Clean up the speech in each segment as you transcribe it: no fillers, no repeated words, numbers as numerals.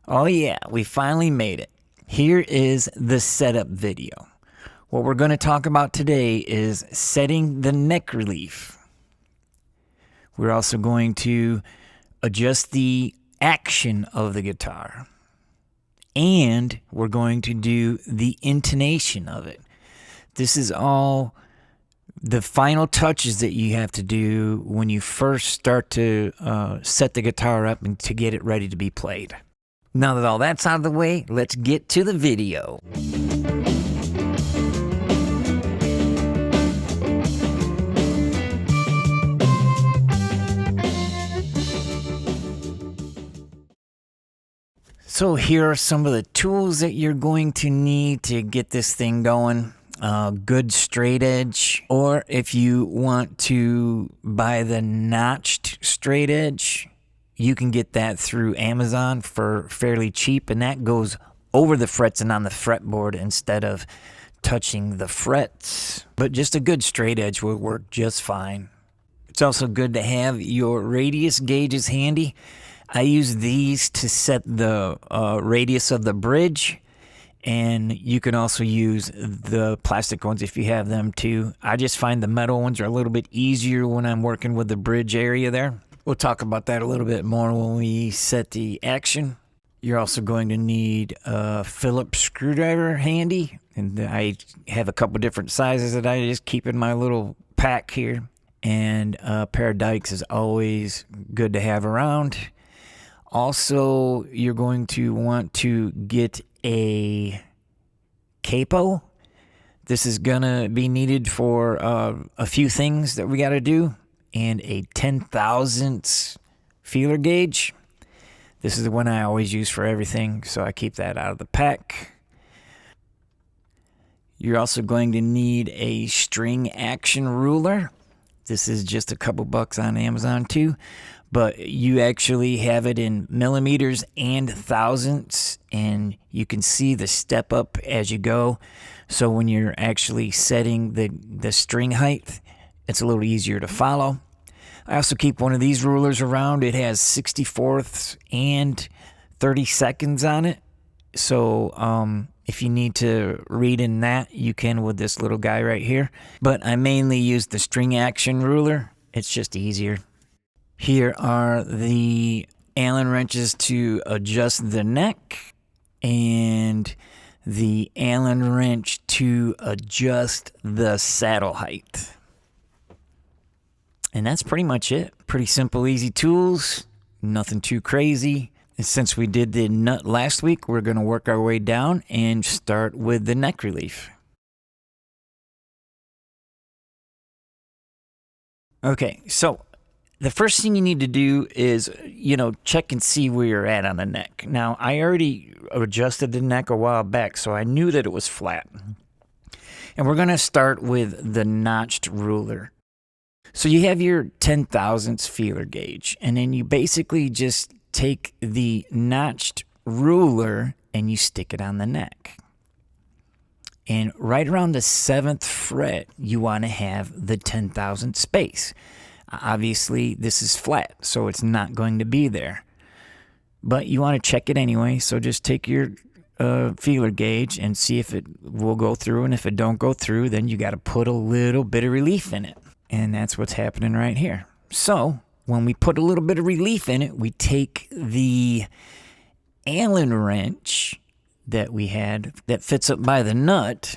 Oh yeah, we finally made it. Here is the setup video. What we're going to talk about today is setting the neck relief. We're also going to adjust the action of the guitar. And we're going to do the intonation of it. This is all the final touches that you have to do when you first start to set the guitar up and to get it ready to be played. Now that all that's out of the way, let's get to the video. So here are some of the tools that you're going to need to get this thing going. Good straight edge, or if you want to buy the notched straight edge, you can get that through Amazon for fairly cheap, and that goes over the frets and on the fretboard instead of touching the frets. But just a good straight edge will work just fine. It's also good to have your radius gauges handy. I use these to set the radius of the bridge, and you can also use the plastic ones if you have them too. I just find the metal ones are a little bit easier when I'm working with the bridge area there. We'll talk about that a little bit more when we set the action. You're also going to need a Phillips screwdriver handy, and I have a couple different sizes that I just keep in my little pack here. And a pair of dikes is always good to have around. Also, you're going to want to get a capo. This is going to be needed for a few things that we got to do. And a 10,000ths feeler gauge. This is the one I always use for everything, so I keep that out of the pack. You're also going to need a string action ruler. This is just a couple bucks on Amazon too, but you actually have it in millimeters and thousandths, and you can see the step up as you go. So when you're actually setting the string height, it's a little easier to follow. I also keep one of these rulers around. It has 64ths and 32nds on it. So if you need to read in that, you can with this little guy right here. But I mainly use the string action ruler. It's just easier. Here are the Allen wrenches to adjust the neck, and the Allen wrench to adjust the saddle height. And that's pretty much it. Pretty simple, easy tools. Nothing too crazy. And since we did the nut last week, we're going to work our way down and start with the neck relief. Okay, so the first thing you need to do is, check and see where you're at on the neck. Now, I already adjusted the neck a while back, so I knew that it was flat. And we're going to start with the notched ruler. So you have your 10,000ths feeler gauge, and then you basically just take the notched ruler and you stick it on the neck. And right around the 7th fret, you want to have the 10,000th space. Obviously, this is flat, so it's not going to be there. But you want to check it anyway, so just take your feeler gauge and see if it will go through, and if it don't go through, then you got to put a little bit of relief in it. And that's what's happening right here. So when we put a little bit of relief in it, we take the Allen wrench that we had that fits up by the nut.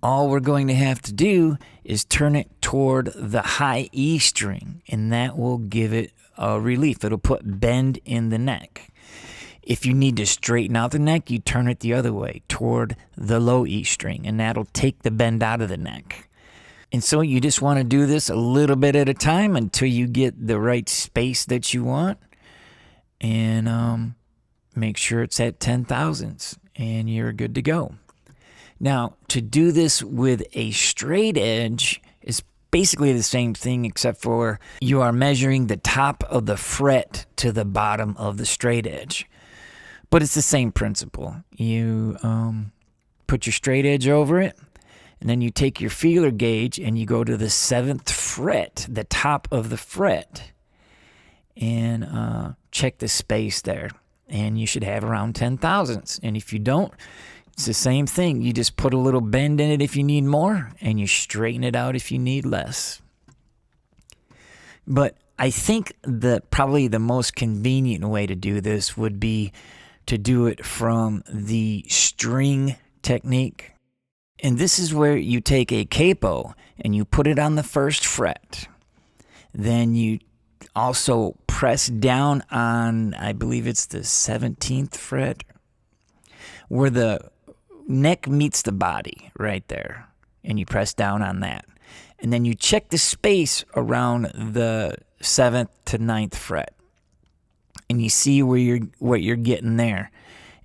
All we're going to have to do is turn it toward the high E string, and that will give it a relief. It'll put bend in the neck. If you need to straighten out the neck, you turn it the other way toward the low E string, and that'll take the bend out of the neck. And so you just want to do this a little bit at a time until you get the right space that you want. And make sure it's at 10,000ths, and you're good to go. Now, to do this with a straight edge is basically the same thing, except for you are measuring the top of the fret to the bottom of the straight edge. But it's the same principle. You put your straight edge over it, and then you take your feeler gauge and you go to the 7th fret, the top of the fret, and check the space there. and you should have around 10 thousandths. And if you don't, it's the same thing. You just put a little bend in it if you need more, and you straighten it out if you need less. But I think that probably the most convenient way to do this would be to do it from the string technique. And this is where you take a capo and you put it on the first fret. Then you also press down on, I believe it's the 17th fret, where the neck meets the body right there. And you press down on that. And then you check the space around the 7th to 9th fret. And you see what you're getting there.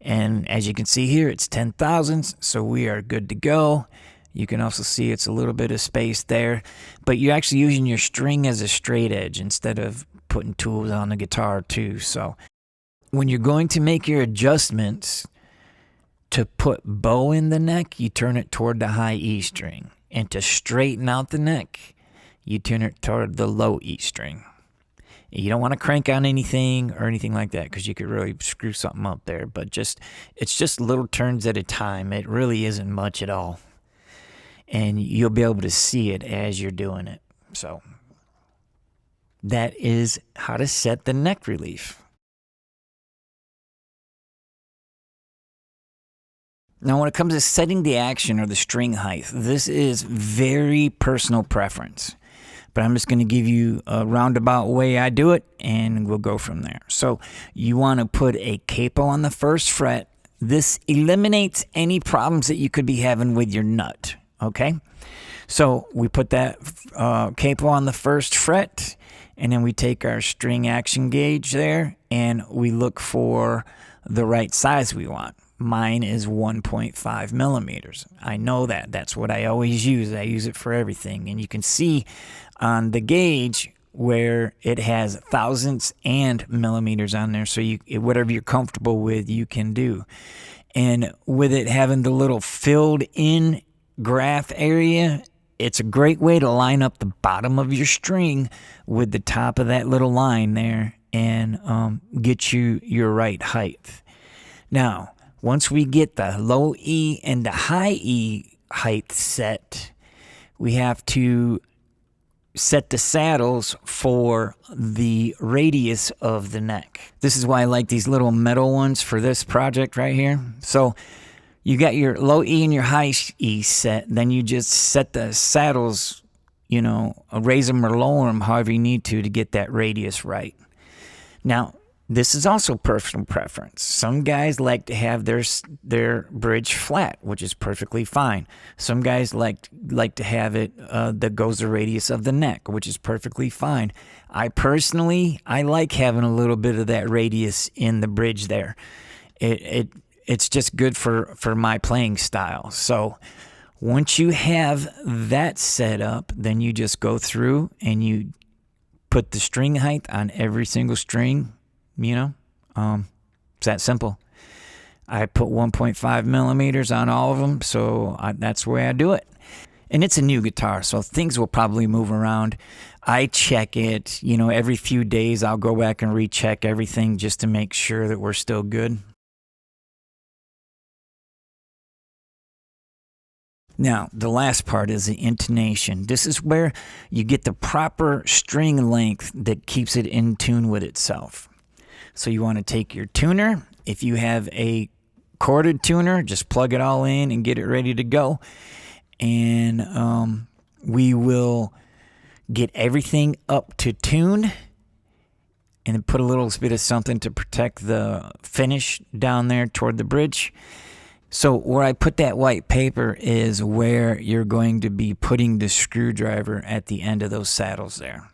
And as you can see here, it's 10 thousandths, so we are good to go. You can also see it's a little bit of space there. But you're actually using your string as a straight edge instead of putting tools on the guitar too. So when you're going to make your adjustments to put bow in the neck, you turn it toward the high E string. And to straighten out the neck, you turn it toward the low E string. You don't want to crank on anything or anything like that because you could really screw something up there. But it's just little turns at a time. It really isn't much at all. And you'll be able to see it as you're doing it. So that is how to set the neck relief. Now, when it comes to setting the action or the string height, this is very personal preference. But I'm just going to give you a roundabout way I do it, and we'll go from there. So you want to put a capo on the first fret. This eliminates any problems that you could be having with your nut, okay? So we put that capo on the first fret, and then we take our string action gauge there, and we look for the right size we want. Mine is 1.5 millimeters. I know that. That's what I always use. I use it for everything. And you can see on the gauge where it has thousandths and millimeters on there. So whatever you're comfortable with, you can do. And with it having the little filled in graph area, it's a great way to line up the bottom of your string with the top of that little line there and get you your right height. Now, once we get the low E and the high E height set, we have to set the saddles for the radius of the neck. This is why I like these little metal ones for this project right here. So you got your low E and your high E set, then you just set the saddles, raise them or lower them however you need to get that radius right. Now, this is also personal preference. Some guys like to have their bridge flat, which is perfectly fine. Some guys like to have it that goes the radius of the neck, which is perfectly fine. I personally like having a little bit of that radius in the bridge there. It's just good for my playing style. So once you have that set up, then you just go through and you put the string height on every single string. It's that simple. I put 1.5 millimeters on all of them, so that's the way I do it. And it's a new guitar, so things will probably move around. I check it, every few days I'll go back and recheck everything just to make sure that we're still good. Now, the last part is the intonation. This is where you get the proper string length that keeps it in tune with itself. So you want to take your tuner. If you have a corded tuner, just plug it all in and get it ready to go. And we will get everything up to tune and then put a little bit of something to protect the finish down there toward the bridge. So where I put that white paper is where you're going to be putting the screwdriver at the end of those saddles there.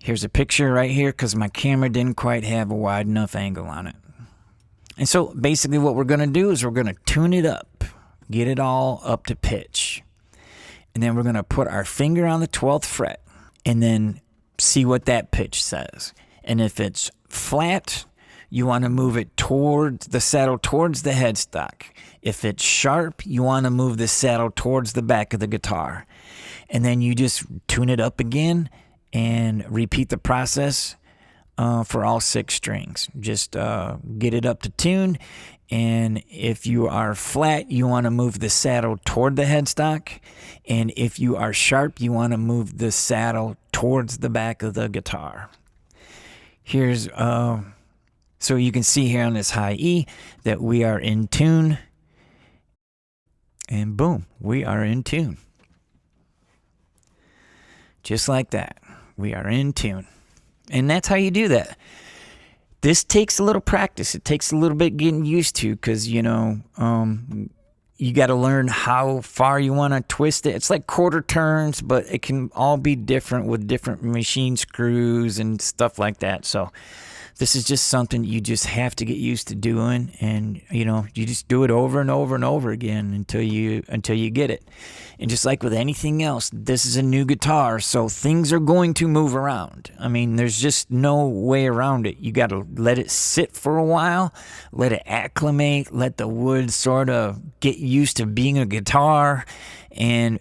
Here's a picture right here because my camera didn't quite have a wide enough angle on it. And so basically what we're going to do is we're going to tune it up, get it all up to pitch. And then we're going to put our finger on the 12th fret and then see what that pitch says. And if it's flat, you want to move it towards the saddle, towards the headstock. If it's sharp, you want to move the saddle towards the back of the guitar. And then you just tune it up again and repeat the process for all 6 strings. Just get it up to tune. And if you are flat, you want to move the saddle toward the headstock. And if you are sharp, you want to move the saddle towards the back of the guitar. Here's, so you can see here on this high E that we are in tune. And boom, we are in tune. Just like that. We are in tune. And that's how you do that. This takes a little practice. It takes a little bit getting used to because, you know, you got to learn how far you want to twist it. It's like quarter turns, but it can all be different with different machine screws and stuff like that. So this is just something you just have to get used to doing, and you know, you just do it over and over and over again until you get it. And just like with anything else, this is a new guitar, so things are going to move around. I mean, there's just no way around it. You got to let it sit for a while, let it acclimate, let the wood sort of get used to being a guitar, and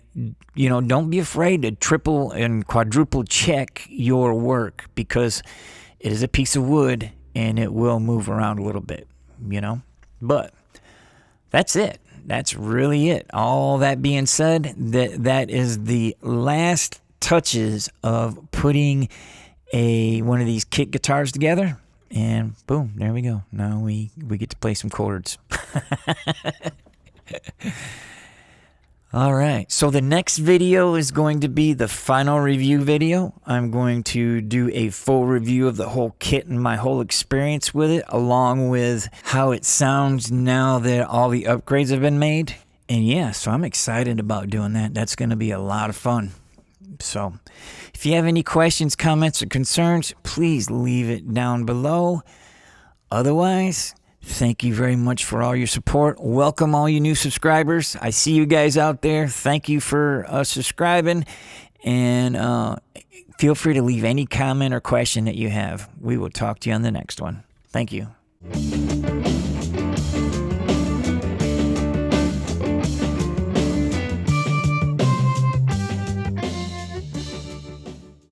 you know, don't be afraid to triple and quadruple check your work because it is a piece of wood, and it will move around a little bit, you know. But that's it. That's really it. All that being said, that is the last touches of putting one of these kit guitars together. And boom, there we go. Now we get to play some chords. All right, so the next video is going to be the final review video. I'm going to do a full review of the whole kit and my whole experience with it, along with how it sounds now that all the upgrades have been made. And yeah, so I'm excited about doing that. That's going to be a lot of fun. So if you have any questions, comments, or concerns, please leave it down below. Otherwise, thank you very much for all your support. Welcome all you new subscribers. I see you guys out there. Thank you for subscribing. And feel free to leave any comment or question that you have. We will talk to you on the next one. Thank you.